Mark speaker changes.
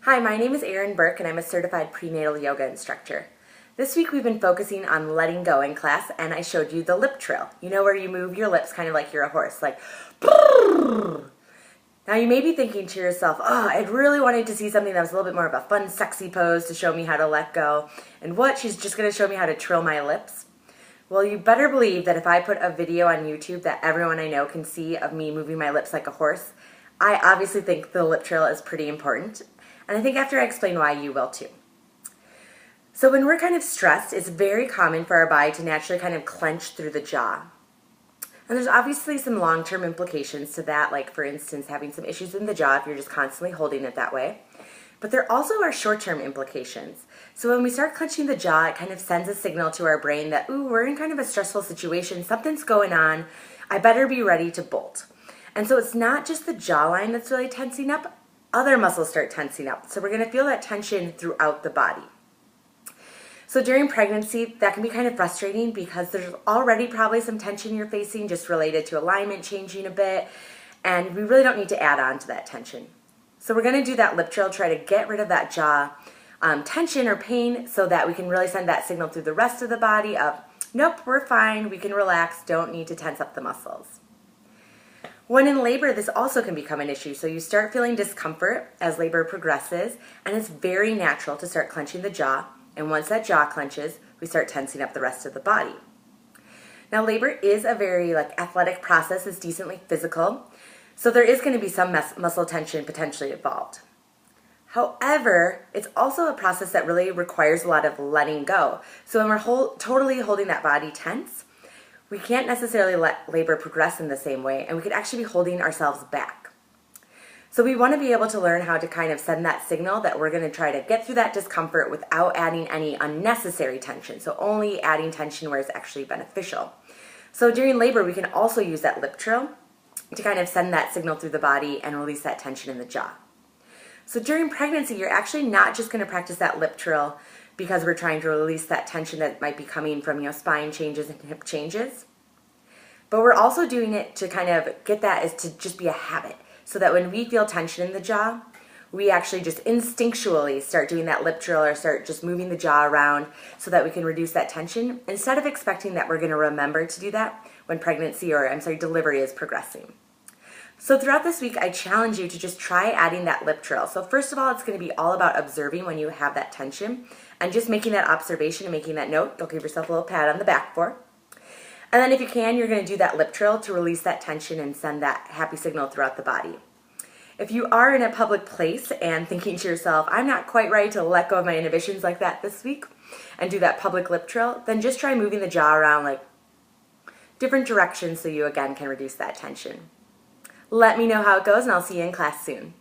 Speaker 1: Hi, my name is Erin Burke and I'm a certified prenatal yoga instructor. This week we've been focusing on letting go in class and I showed you the lip trill. You know where you move your lips kind of like you're a horse, like brrr. Now you may be thinking to yourself, oh, I'd really wanted to see something that was a little bit more of a fun, sexy pose to show me how to let go. And what, she's just going to show me how to trill my lips? Well, you better believe that if I put a video on YouTube that everyone I know can see of me moving my lips like a horse, I obviously think the lip trill is pretty important. And I think after I explain why, you will too. So when we're kind of stressed, it's very common for our body to naturally kind of clench through the jaw. And there's obviously some long-term implications to that, like for instance, having some issues in the jaw if you're just constantly holding it that way. But there also are short-term implications. So when we start clenching the jaw, it kind of sends a signal to our brain that, ooh, we're in kind of a stressful situation, something's going on, I better be ready to bolt. And so it's not just the jawline that's really tensing up, other muscles start tensing up. So we're going to feel that tension throughout the body. So during pregnancy, that can be kind of frustrating because there's already probably some tension you're facing just related to alignment changing a bit, and we really don't need to add on to that tension. So we're going to do that lip trill, try to get rid of that jaw tension or pain so that we can really send that signal through the rest of the body of, nope, we're fine, we can relax, don't need to tense up the muscles. When in labor, this also can become an issue. So you start feeling discomfort as labor progresses, and it's very natural to start clenching the jaw. And once that jaw clenches, we start tensing up the rest of the body. Now, labor is a very athletic process. It's decently physical. So there is going to be some muscle tension potentially involved. However, it's also a process that really requires a lot of letting go. So when we're totally holding that body tense, we can't necessarily let labor progress in the same way, and we could actually be holding ourselves back. So we want to be able to learn how to kind of send that signal that we're going to try to get through that discomfort without adding any unnecessary tension. So only adding tension where it's actually beneficial. So during labor, we can also use that lip trill to kind of send that signal through the body and release that tension in the jaw. So during pregnancy, you're actually not just going to practice that lip trill because we're trying to release that tension that might be coming from spine changes and hip changes. But we're also doing it to kind of get that as to just be a habit, so that when we feel tension in the jaw, we actually just instinctually start doing that lip trill or start just moving the jaw around so that we can reduce that tension instead of expecting that we're going to remember to do that when delivery is progressing. So throughout this week, I challenge you to just try adding that lip trill. So first of all, it's going to be all about observing when you have that tension and just making that observation and making that note. You'll give yourself a little pat on the back for. And then if you can, you're going to do that lip trill to release that tension and send that happy signal throughout the body. If you are in a public place and thinking to yourself, I'm not quite ready to let go of my inhibitions like that this week and do that public lip trill, then just try moving the jaw around different directions so you again can reduce that tension. Let me know how it goes and I'll see you in class soon.